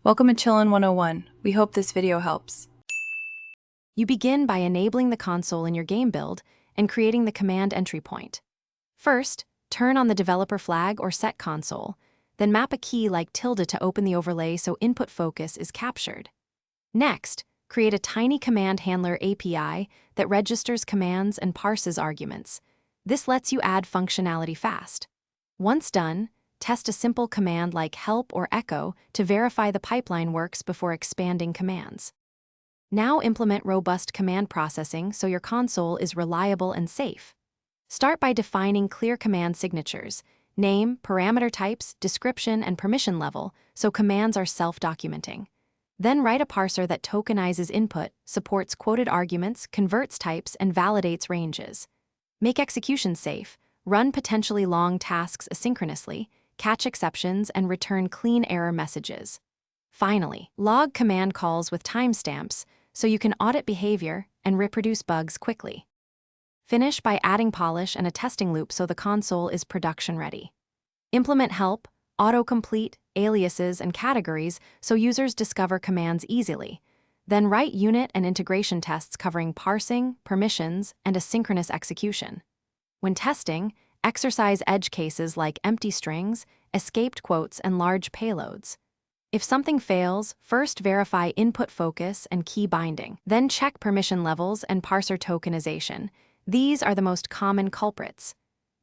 Welcome to Chillin' 101. We hope this video helps. You begin by enabling the console in your game build and creating the command entry point. First, turn on the developer flag or set console, then map a key like tilde to open the overlay so input focus is captured. Next, create a tiny command handler API that registers commands and parses arguments. This lets you add functionality fast. Once done, test a simple command like help or echo to verify the pipeline works before expanding commands. Now implement robust command processing so your console is reliable and safe. Start by defining clear command signatures, name, parameter types, description, and permission level so commands are self-documenting. Then write a parser that tokenizes input, supports quoted arguments, converts types, and validates ranges. Make execution safe, run potentially long tasks asynchronously, catch exceptions, and return clean error messages. Finally, log command calls with timestamps so you can audit behavior and reproduce bugs quickly. Finish by adding polish and a testing loop so the console is production ready. Implement help, autocomplete, aliases, and categories so users discover commands easily. Then write unit and integration tests covering parsing, permissions, and asynchronous execution. When testing, exercise edge cases like empty strings, escaped quotes, and large payloads. If something fails, first verify input focus and key binding, then check permission levels and parser tokenization. These are the most common culprits.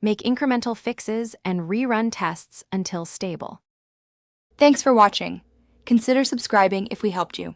Make incremental fixes and rerun tests until stable. Thanks for watching. Consider subscribing if we helped you.